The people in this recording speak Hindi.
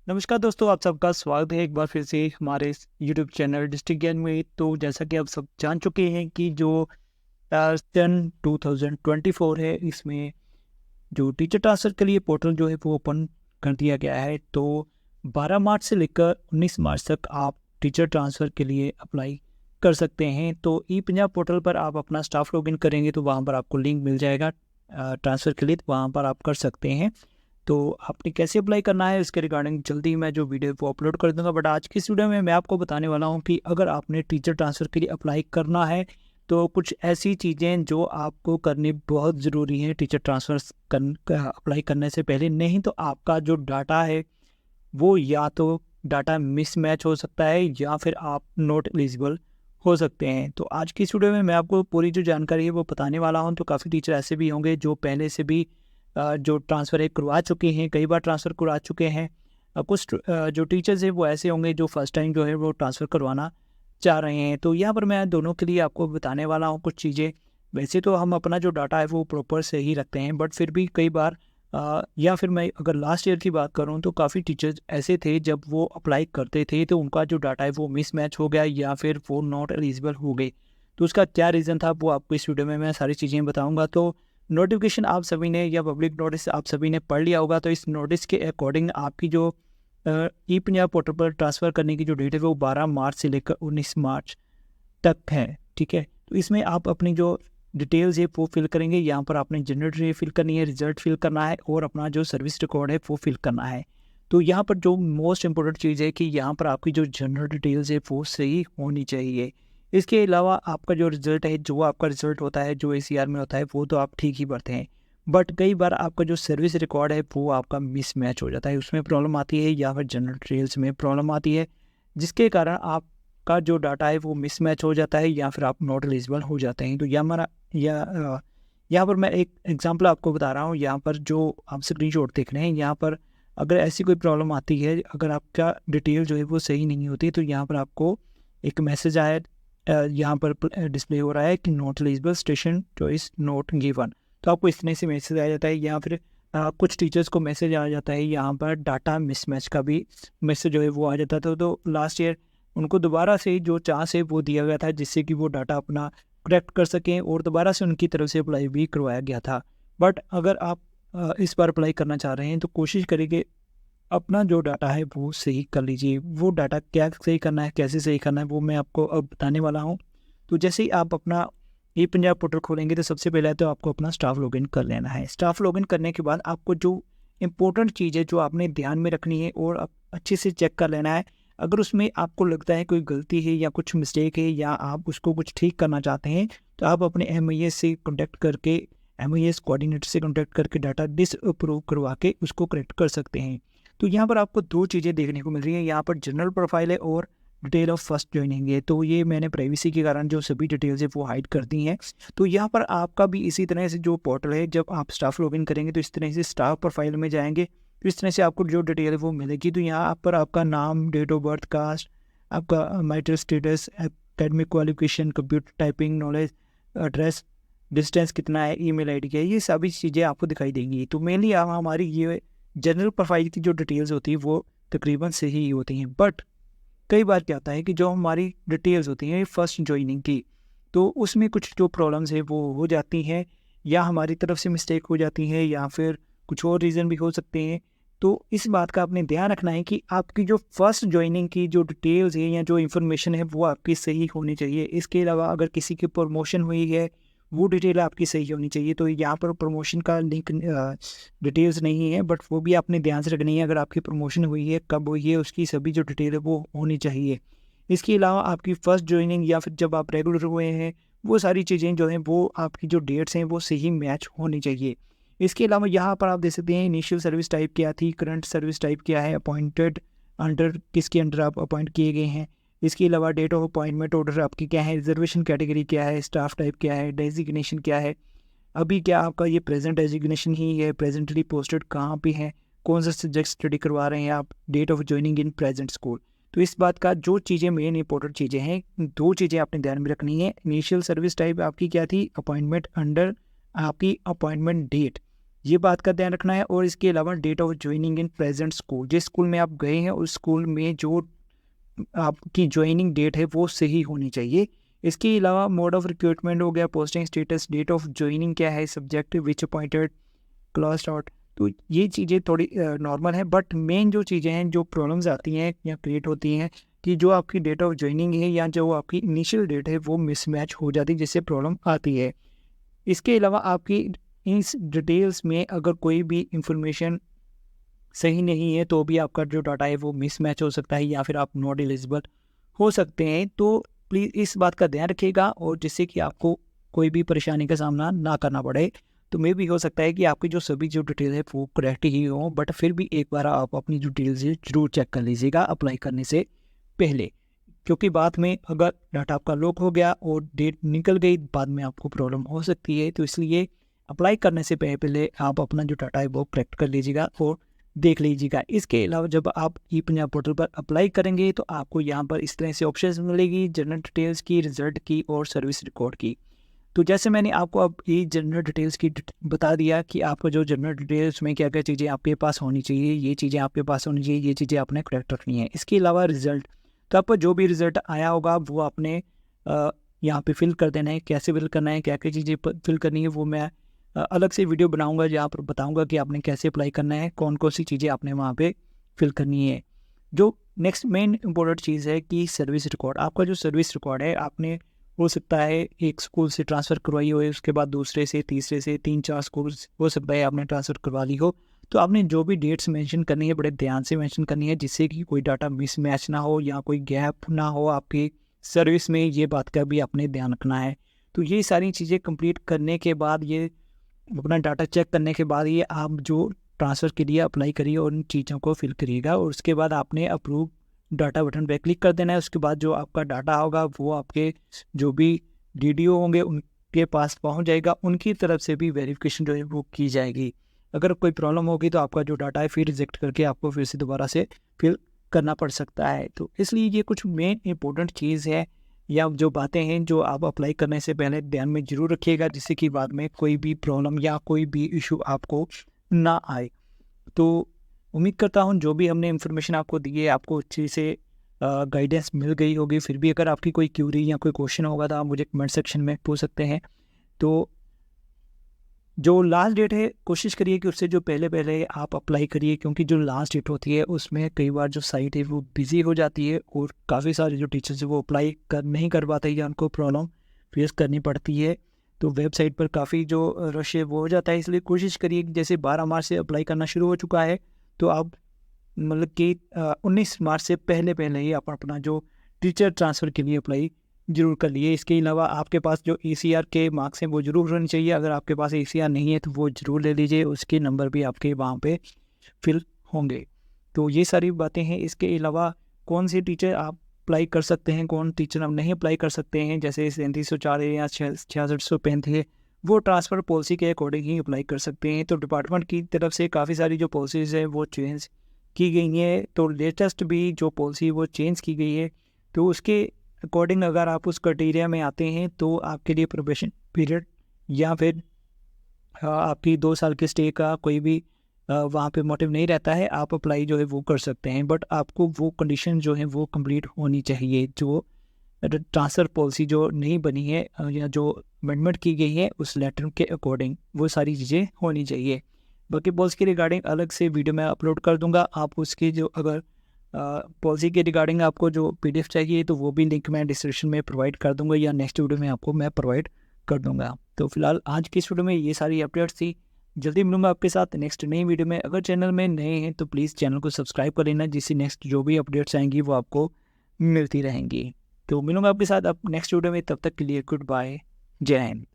नमस्कार दोस्तों, आप सबका स्वागत है एक बार फिर से हमारे इस यूट्यूब चैनल डिस्ट्रिक्ट ज्ञान में। तो जैसा कि आप सब जान चुके हैं कि जो सन 2024 है, इसमें जो टीचर ट्रांसफ़र के लिए पोर्टल जो है वो ओपन कर दिया गया है। तो 12 मार्च से लेकर 19 मार्च तक आप टीचर ट्रांसफ़र के लिए अप्लाई कर सकते हैं। तो ई पंजाब पोर्टल पर आप अपना स्टाफ लॉगिन करेंगे तो वहाँ पर आपको लिंक मिल जाएगा ट्रांसफ़र के लिए, तो वहाँ पर आप कर सकते हैं। तो आपने कैसे अप्लाई करना है इसके रिगार्डिंग जल्दी ही मैं जो वीडियो वो अपलोड कर दूंगा। बट आज की इस वीडियो में मैं आपको बताने वाला हूं कि अगर आपने टीचर ट्रांसफ़र के लिए अप्लाई करना है तो कुछ ऐसी चीज़ें जो आपको करनी बहुत ज़रूरी हैं टीचर ट्रांसफ़र अप्लाई करने से पहले। नहीं तो आपका जो डाटा है वो या तो डाटा मिसमैच हो सकता है या फिर आप नॉट एलिजिबल हो सकते हैं। तो आज की इस वीडियो में मैं आपको पूरी जो जानकारी है वो बताने वाला हूं। तो काफ़ी टीचर ऐसे भी होंगे जो पहले से भी जो ट्रांसफ़र है करवा चुके हैं, कई बार ट्रांसफ़र करवा चुके हैं। जो टीचर्स हैं वो ऐसे होंगे जो फर्स्ट टाइम जो है वो ट्रांसफ़र करवाना चाह रहे हैं। तो यहाँ पर मैं दोनों के लिए आपको बताने वाला हूँ कुछ चीज़ें। वैसे तो हम अपना जो डाटा है वो प्रॉपर से ही रखते हैं, बट फिर भी कई बार या फिर मैं अगर लास्ट ईयर की बात करूँ तो काफ़ी टीचर्स ऐसे थे जब वो अप्लाई करते थे तो उनका जो डाटा है वो मिसमैच हो गया या फिर वो नॉट एलिजिबल हो गए। तो उसका क्या रीज़न था वो आपको इस वीडियो में मैं सारी चीज़ें बताऊँगा। तो नोटिफिकेशन आप सभी ने या पब्लिक नोटिस आप सभी ने पढ़ लिया होगा। तो इस नोटिस के अकॉर्डिंग आपकी जो ई पंजाब पोर्टल पर ट्रांसफ़र करने की जो डेट है वो 12 मार्च से लेकर 19 मार्च तक है, ठीक है। तो इसमें आप अपनी जो डिटेल्स है वो फिल करेंगे। यहाँ पर आपने जनरेट फिल करनी है, रिजल्ट फिल करना है और अपना जो सर्विस रिकॉर्ड है वो फिल करना है। तो यहाँ पर जो मोस्ट इम्पोर्टेंट चीज़ है कि यहाँ पर आपकी जो जनरल डिटेल्स है वो सही होनी चाहिए। इसके अलावा आपका जो रिज़ल्ट है, जो आपका रिज़ल्ट होता है, जो एसीआर में होता है वो तो आप ठीक ही भरते हैं। बट कई बार आपका जो सर्विस रिकॉर्ड है वो आपका मिसमैच हो जाता है, उसमें प्रॉब्लम आती है या फिर जनरल डिटेल्स में प्रॉब्लम आती है, जिसके कारण आपका जो डाटा है वो मिसमैच हो जाता है या फिर आप नॉट एलिजिबल हो जाते हैं। तो यहाँ पर मैं एक एग्जांपल आपको बता रहा हूँ। यहाँ पर जो आप स्क्रीनशॉट देख रहे हैं, यहाँ पर अगर ऐसी कोई प्रॉब्लम आती है, अगर आपका डिटेल जो है वो सही नहीं होती, तो यहाँ पर आपको एक मैसेज आया, यहाँ पर डिस्प्ले हो रहा है कि not eligible station choice not given. तो आपको इस तरह से मैसेज आ जाता है या फिर कुछ टीचर्स को मैसेज आ जाता है, यहाँ पर डाटा मिसमैच का भी मैसेज जो है वो आ जाता था। तो लास्ट ईयर उनको दोबारा से जो चांस है वो दिया गया था जिससे कि वो डाटा अपना करेक्ट कर सकें और दोबारा से उनकी तरफ से अप्लाई भी करवाया गया था। बट अगर आप इस बार अप्लाई करना चाह रहे हैं तो कोशिश करें कि अपना जो डाटा है वो सही कर लीजिए। वो डाटा क्या सही करना है, कैसे सही करना है, वो मैं आपको अब बताने वाला हूँ। तो जैसे ही आप अपना ई पंजाब पोर्टल खोलेंगे तो सबसे पहले तो आपको अपना स्टाफ लॉगिन कर लेना है। स्टाफ लॉगिन करने के बाद आपको जो इम्पोर्टेंट चीज़ है जो आपने ध्यान में रखनी है और अच्छे से चेक कर लेना है। अगर उसमें आपको लगता है कोई गलती है या कुछ मिस्टेक है या आप उसको कुछ ठीक करना चाहते हैं, तो आप अपने एमआईएस से कॉन्टैक्ट करके, एमआईएस कोऑर्डिनेटर से कॉन्टैक्ट करके डाटा डिसअप्रूव करवा के उसको करेक्ट कर सकते हैं। तो यहाँ पर आपको दो चीज़ें देखने को मिल रही हैं। यहाँ पर जनरल प्रोफाइल है और डिटेल ऑफ फर्स्ट ज्वाइनिंग है। तो ये मैंने प्राइवेसी के कारण जो सभी डिटेल्स है वो हाइड कर दी हैं। तो यहाँ पर आपका भी इसी तरह से जो पोर्टल है, जब आप स्टाफ लॉगिन करेंगे तो इस तरह से स्टाफ प्रोफाइल में जाएंगे तो इस तरह से आपको जो डिटेल है वो मिलेगी। तो यहाँ पर आपका नाम, डेट ऑफ बर्थ, कास्ट, आपका marital status, academic qualification, computer typing knowledge, address, distance कितना है, ईमेल आईडी क्या है, ये सभी चीज़ें आपको दिखाई देंगी। तो मेनली हमारी ये जनरल प्रोफाइल की जो डिटेल्स होती है वो तकरीबन सही ही होती हैं। बट कई बार क्या होता है कि जो हमारी डिटेल्स होती हैं फर्स्ट ज्वाइनिंग की, तो उसमें कुछ जो प्रॉब्लम्स है वो हो जाती हैं या हमारी तरफ से मिस्टेक हो जाती है या फिर कुछ और रीज़न भी हो सकते हैं। तो इस बात का आपने ध्यान रखना है कि आपकी जो फर्स्ट ज्वाइनिंग की जो डिटेल्स है या जो इन्फॉर्मेशन है वो आपकी सही होनी चाहिए। इसके अलावा अगर किसी की प्रमोशन हुई है वो डिटेल आपकी सही होनी चाहिए। तो यहाँ पर प्रमोशन का लिंक डिटेल्स नहीं है, बट वो भी आपने ध्यान से रखनी है। अगर आपकी प्रमोशन हुई है, कब हुई है, उसकी सभी जो डिटेल है वो होनी चाहिए। इसके अलावा आपकी फ़र्स्ट ज्वाइनिंग या फिर जब आप रेगुलर हुए हैं, वो सारी चीज़ें जो हैं वो आपकी जो डेट्स हैं वो सही मैच होनी चाहिए। इसके अलावा यहाँ पर आप देख सकते हैं इनिशियल सर्विस टाइप क्या थी, करंट सर्विस टाइप क्या है, अपॉइंटेड अंडर किसके अंडर आप अपॉइंट किए गए हैं। इसके अलावा डेट ऑफ अपॉइंटमेंट ऑर्डर आपकी क्या है, रिजर्वेशन कैटेगरी क्या है, स्टाफ टाइप क्या है, डेजिग्नेशन क्या है, अभी क्या आपका ये प्रेजेंट डेजिग्नेशन ही है, प्रेजेंटली पोस्टेड कहाँ पे है, कौन सा सब्जेक्ट स्टडी करवा रहे हैं आप, date of joining in present school. तो इस बात का जो चीज़ें मेन इंपॉर्टेंट चीज़ें हैं, दो चीज़ें आपने ध्यान में रखनी है। इनिशियल सर्विस टाइप आपकी क्या थी, अपॉइंटमेंट अंडर, आपकी अपॉइंटमेंट डेट, ये बात का ध्यान रखना है। और इसके अलावा date of joining in present school, जिस स्कूल में आप गए हैं उस स्कूल में जो आपकी ज्वाइनिंग डेट है वो सही होनी चाहिए। इसके अलावा मोड ऑफ रिक्रूटमेंट हो गया, posting status, date of joining क्या है, subject which appointed, class out. तो ये चीज़ें थोड़ी नॉर्मल है, बट मेन जो चीज़ें हैं जो प्रॉब्लम्स आती हैं या क्रिएट होती हैं कि जो आपकी डेट ऑफ ज्वाइनिंग है या जो आपकी इनिशियल डेट है वो मिसमैच हो जाती है, जिससे प्रॉब्लम आती है। इसके अलावा आपकी इस डिटेल्स में अगर कोई भी इंफॉर्मेशन सही नहीं है तो भी आपका जो डाटा है वो मिसमैच हो सकता है या फिर आप नॉट एलिजिबल हो सकते हैं। तो प्लीज़ इस बात का ध्यान रखिएगा, और जिससे कि आपको कोई भी परेशानी का सामना ना करना पड़े। तो मे भी हो सकता है कि आपकी जो सभी जो डिटेल है वो करेक्ट ही हो, बट फिर भी एक बार आप अपनी डिटेल्स ज़रूर चेक कर लीजिएगा अप्लाई करने से पहले, क्योंकि बाद में अगर डाटा आपका लॉक हो गया और डेट निकल गई, बाद में आपको प्रॉब्लम हो सकती है। तो इसलिए अप्लाई करने से पहले आप अपना जो डाटा है वो करेक्ट कर लीजिएगा और देख लीजिएगा। इसके अलावा जब आप ई पंजाब पोर्टल पर अप्लाई करेंगे तो आपको यहाँ पर इस तरह से ऑप्शंस मिलेगी, जनरल डिटेल्स की, रिजल्ट की और सर्विस रिकॉर्ड की। तो जैसे मैंने आपको अब ये जनरल डिटेल्स की बता दिया कि आपको जो जनरल डिटेल्स में क्या क्या चीज़ें आपके पास होनी चाहिए, ये चीज़ें आपके पास होनी चाहिए, ये चीज़ें आपने करेक्ट रखनी है। इसके अलावा रिजल्ट, तो आपको जो भी रिजल्ट आया होगा वो आपने यहाँ पे फिल कर देना है। कैसे फिल करना है, क्या क्या चीज़ें फिल करनी है, वो मैं अलग से वीडियो बनाऊंगा जहाँ पर बताऊंगा कि आपने कैसे अप्लाई करना है, कौन कौन सी चीज़ें आपने वहाँ पे फिल करनी है। जो नेक्स्ट मेन इम्पोर्टेंट चीज़ है कि सर्विस रिकॉर्ड, आपका जो सर्विस रिकॉर्ड है आपने हो सकता है एक स्कूल से ट्रांसफ़र करवाई हो, उसके बाद दूसरे से, तीसरे से, 3-4 स्कूल हो सकता है आपने ट्रांसफ़र करवा ली हो। तो आपने जो भी डेट्स मेंशन करनी है बड़े ध्यान से मेंशन करनी है, जिससे कि कोई डाटा मिसमैच ना हो या कोई गैप ना हो आपकी सर्विस में, ये बात का भी आपने ध्यान रखना है। तो ये सारी चीज़ें कंप्लीट करने के बाद, ये अपना डाटा चेक करने के बाद, ये आप जो ट्रांसफ़र के लिए अप्लाई करिए और उन चीज़ों को फिल करिएगा, और उसके बाद आपने अप्रूव डाटा बटन पे क्लिक कर देना है। उसके बाद जो आपका डाटा होगा वो आपके जो भी डीडीओ होंगे उनके पास पहुंच जाएगा, उनकी तरफ से भी वेरिफिकेशन जो है वो की जाएगी। अगर कोई प्रॉब्लम होगी तो आपका जो डाटा है फिर रिजेक्ट करके आपको फिर से दोबारा से फिल करना पड़ सकता है। तो इसलिए ये कुछ मेन इंपॉर्टेंट चीज़ है या जो बातें हैं जो आप अप्लाई करने से पहले ध्यान में ज़रूर रखिएगा, जिससे कि बाद में कोई भी प्रॉब्लम या कोई भी इशू आपको ना आए। तो उम्मीद करता हूँ जो भी हमने इन्फॉर्मेशन आपको दी है आपको अच्छे से गाइडेंस मिल गई होगी। फिर भी अगर आपकी कोई क्यूरी या कोई क्वेश्चन होगा तो आप मुझे कमेंट सेक्शन में पूछ सकते हैं। तो जो लास्ट डेट है कोशिश करिए कि उससे जो पहले आप अप्लाई करिए, क्योंकि जो लास्ट डेट होती है उसमें कई बार जो साइट है वो बिज़ी हो जाती है और काफ़ी सारे जो टीचर्स है वो अप्लाई नहीं कर पाते या उनको प्रॉब्लम फेस करनी पड़ती है। तो वेबसाइट पर काफ़ी जो रश है वो हो जाता है। इसलिए कोशिश करिए कि जैसे 12 मार्च से अप्लाई करना शुरू हो चुका है तो आप मतलब कि 19 मार्च से पहले ही आप अपना जो टीचर ट्रांसफ़र के लिए अप्लाई ज़रूर कर लिए। इसके अलावा आपके पास जो ACR के मार्क्स हैं वो ज़रूर होने चाहिए। अगर आपके पास ACR नहीं है तो वो ज़रूर ले लीजिए, उसके नंबर भी आपके वहाँ पे फिल होंगे। तो ये सारी बातें हैं। इसके अलावा कौन से टीचर आप अप्लाई कर सकते हैं, कौन टीचर आप नहीं अप्लाई कर सकते हैं, जैसे 3704 है या 6635 है, वो ट्रांसफ़र पॉलिसी के अकॉर्डिंग ही अप्लाई कर सकते हैं। तो डिपार्टमेंट की तरफ से काफ़ी सारी जो पॉलिसीज़ है वो चेंज की गई है। तो लेटेस्ट भी जो पॉलिसी वो चेंज की गई है, तो उसके अकॉर्डिंग अगर आप उस क्राइटेरिया में आते हैं तो आपके लिए प्रोबेशन पीरियड या फिर आपकी 2 साल के स्टे का कोई भी वहाँ पे मोटिव नहीं रहता है, आप अप्लाई जो है वो कर सकते हैं। बट आपको वो कंडीशन जो है वो कंप्लीट होनी चाहिए, जो ट्रांसफ़र पॉलिसी जो नहीं बनी है या जो अमेंडमेंट की गई है उस लेटर के अकॉर्डिंग वो सारी चीज़ें होनी चाहिए। बाकी पॉलिसी के रिगार्डिंग अलग से वीडियो मैं अपलोड कर दूंगा। आप उसकी जो अगर पॉलिसी के रिगार्डिंग आपको जो PDF चाहिए तो वो भी लिंक मैं डिस्क्रिप्शन में प्रोवाइड कर दूंगा या नेक्स्ट वीडियो में आपको मैं प्रोवाइड कर दूंगा। तो फिलहाल आज की इस वीडियो में ये सारी अपडेट्स थी। जल्दी मिलूंगा आपके साथ नेक्स्ट नई वीडियो में। अगर चैनल में नए हैं तो प्लीज़ चैनल को सब्सक्राइब कर लेना, जिससे नेक्स्ट जो भी अपडेट्स आएंगी वो आपको मिलती रहेंगी। तो मिलूंगा आपके साथ अब नेक्स्ट वीडियो में, तब तक के लिए गुड बाय, जय हिंद।